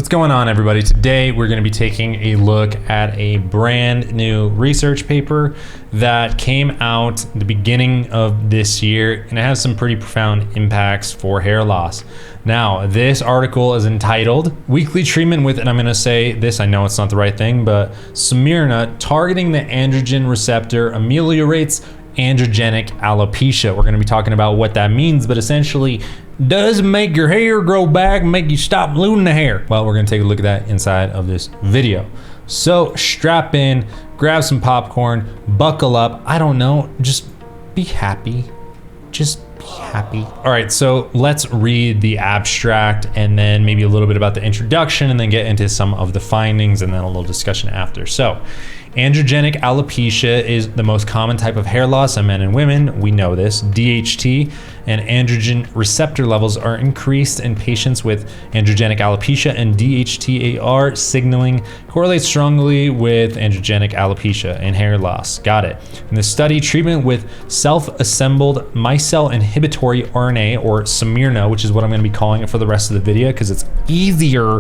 What's going on, everybody? Today we're going to be taking a look at a brand new research paper that came out the beginning of this year, and it has some pretty profound impacts for hair loss. Now, this article is entitled Weekly Treatment with, and I'm going to say this, I know it's not the right thing, but SaMiRNA targeting the androgen receptor ameliorates androgenic alopecia. We're going to be talking about what that means, but essentially, does it make your hair grow back, make you stop losing the hair? Well, we're going to take a look at that inside of this video. So strap in, grab some popcorn, buckle up. I don't know, just be happy. Just be happy. All right, so let's read the abstract and then maybe a little bit about the introduction and then get into some of the findings and then a little discussion after. So, androgenic alopecia is the most common type of hair loss in men and women. We know this. DHT and androgen receptor levels are increased in patients with androgenic alopecia, and DHTAR signaling correlates strongly with androgenic alopecia and hair loss. Got it. In the study, treatment with self-assembled micelle inhibitory RNA, or SaMiRNA, which is what I'm going to be calling it for the rest of the video because it's easier,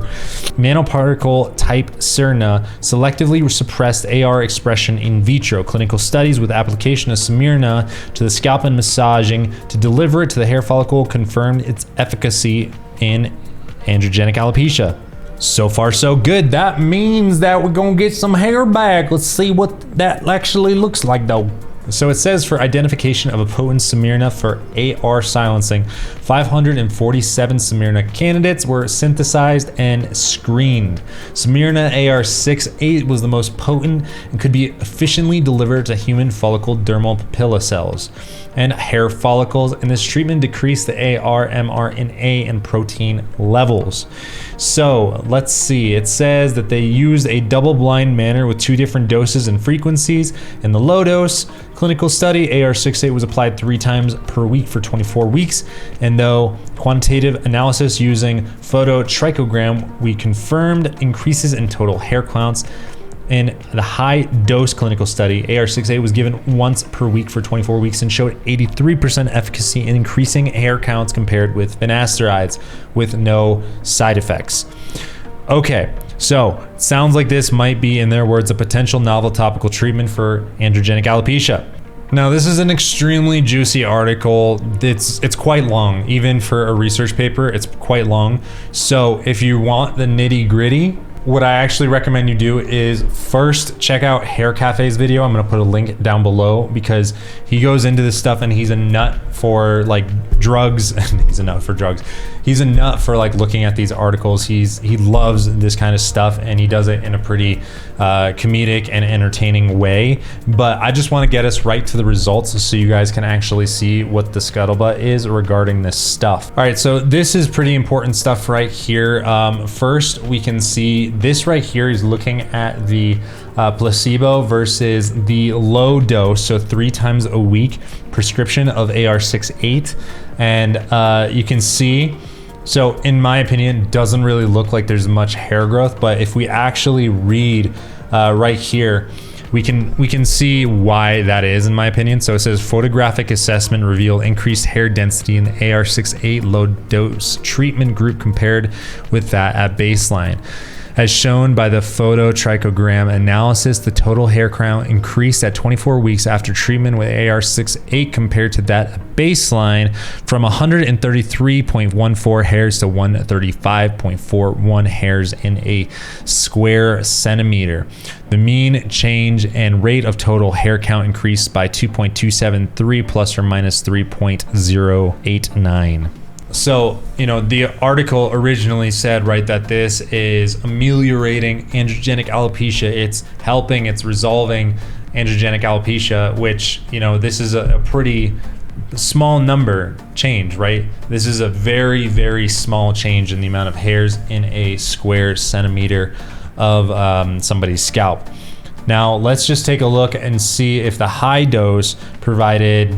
nanoparticle type SaMiRNA selectively suppressed AR expression in vitro. Clinical studies with application of SaMiRNA to the scalp and massaging to deliver it to the hair follicle confirmed its efficacy in androgenic alopecia. So far, so good. That means that we're gonna get some hair back. Let's see what that actually looks like though. So it says for identification of a potent SaMiRNA for AR silencing, 547 SaMiRNA candidates were synthesized and screened. SaMiRNA AR68 was the most potent and could be efficiently delivered to human follicle dermal papilla cells and hair follicles, and this treatment decreased the AR, mRNA, and protein levels. So let's see, it says that they used a double-blind manner with 2 different doses and frequencies. In the low dose clinical study, AR68 was applied 3 times per week for 24 weeks, and though quantitative analysis using phototrichogram, we confirmed increases in total hair counts. In the high dose clinical study, AR68 was given once per week for 24 weeks and showed 83% efficacy in increasing hair counts compared with finasterides with no side effects. Okay, so sounds like this might be, in their words, a potential novel topical treatment for androgenic alopecia. Now, this is an extremely juicy article. It's quite long, even for a research paper, it's quite long. So if you want the nitty gritty, what I actually recommend you do is first check out Hair Cafe's video. I'm gonna put a link down below because he goes into this stuff and he's a nut for like drugs. He's a nut for drugs. He's a nut for like looking at these articles. He loves this kind of stuff and he does it in a pretty comedic and entertaining way. But I just want to get us right to the results so you guys can actually see what the scuttlebutt is regarding this stuff. All right, so this is pretty important stuff right here. First, we can see this right here is looking at the placebo versus the low dose, so 3 times a week prescription of AR68, and you can see, so in my opinion, doesn't really look like there's much hair growth, but if we actually read right here, we can see why that is, in my opinion. So it says photographic assessment revealed increased hair density in the AR68 low dose treatment group compared with that at baseline. As shown by the phototrichogram analysis, the total hair count increased at 24 weeks after treatment with AR68 compared to that at baseline from 133.14 hairs to 135.41 hairs in a square centimeter. The mean change and rate of total hair count increased by 2.273 plus or minus 3.089. So, you know, the article originally said, right, that this is ameliorating androgenic alopecia. It's helping, it's resolving androgenic alopecia, which, you know, this is a pretty small number change, right? This is a very, very small change in the amount of hairs in a square centimeter of somebody's scalp. Now, let's just take a look and see if the high dose provided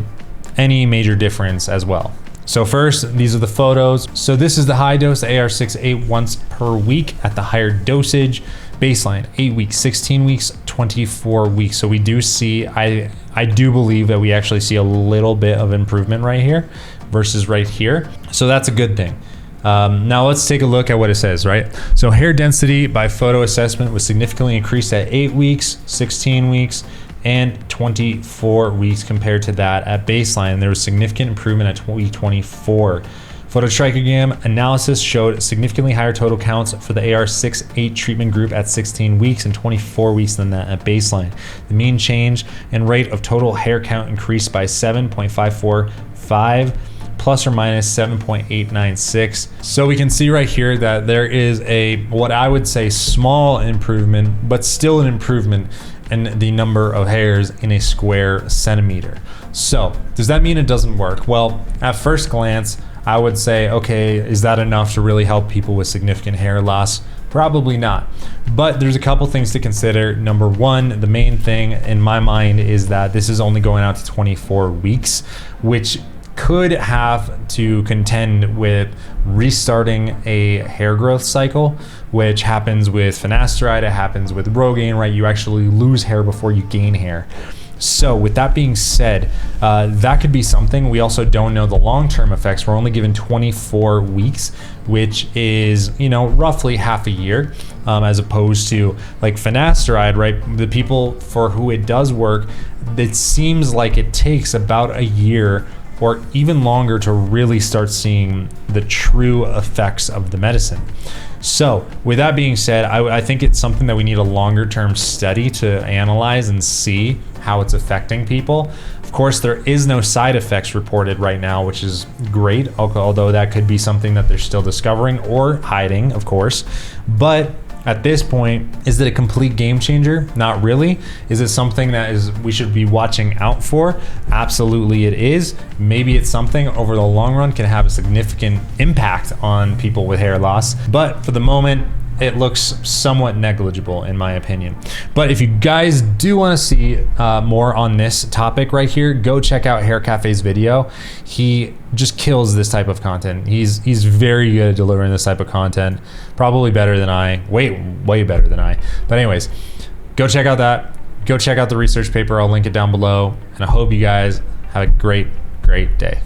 any major difference as well. So first, these are the photos. So this is the high dose AR68 once per week at the higher dosage. Baseline, 8 weeks, 16 weeks, 24 weeks. So we do see, I do believe that we actually see a little bit of improvement right here versus right here. So that's a good thing. Now let's take a look at what it says, right? So hair density by photo assessment was significantly increased at 8 weeks, 16 weeks, and 24 weeks compared to that at baseline. There was significant improvement at week 24. Phototrichogram analysis showed significantly higher total counts for the AR6-8 treatment group at 16 weeks and 24 weeks than that at baseline. The mean change and rate of total hair count increased by 7.545 plus or minus 7.896. So we can see right here that there is a, what I would say, small improvement, but still an improvement in the number of hairs in a square centimeter. So does that mean it doesn't work? Well, at first glance, I would say, okay, is that enough to really help people with significant hair loss? Probably not. But there's a couple things to consider. Number one, the main thing in my mind is that this is only going out to 24 weeks, which could have to contend with restarting a hair growth cycle, which happens with finasteride, it happens with Rogaine, right? You actually lose hair before you gain hair. So with that being said, that could be something. We also don't know the long-term effects. We're only given 24 weeks, which is, you know, roughly half a year, as opposed to like finasteride, right? The people for who it does work, it seems like it takes about a year or even longer to really start seeing the true effects of the medicine. So with that being said, I think it's something that we need a longer term study to analyze and see how it's affecting people. Of course, there is no side effects reported right now, which is great, although that could be something that they're still discovering or hiding, of course. But at this point, is it a complete game changer? Not really. Is it something that we should be watching out for? Absolutely it is. Maybe it's something over the long run can have a significant impact on people with hair loss. But for the moment, it looks somewhat negligible in my opinion. But if you guys do want to see more on this topic right here, go check out Hair Cafe's video. He just kills this type of content. He's very good at delivering this type of content, probably better than I, way better than I. But anyways, go check out that. Go check out the research paper. I'll link it down below. And I hope you guys have a great day.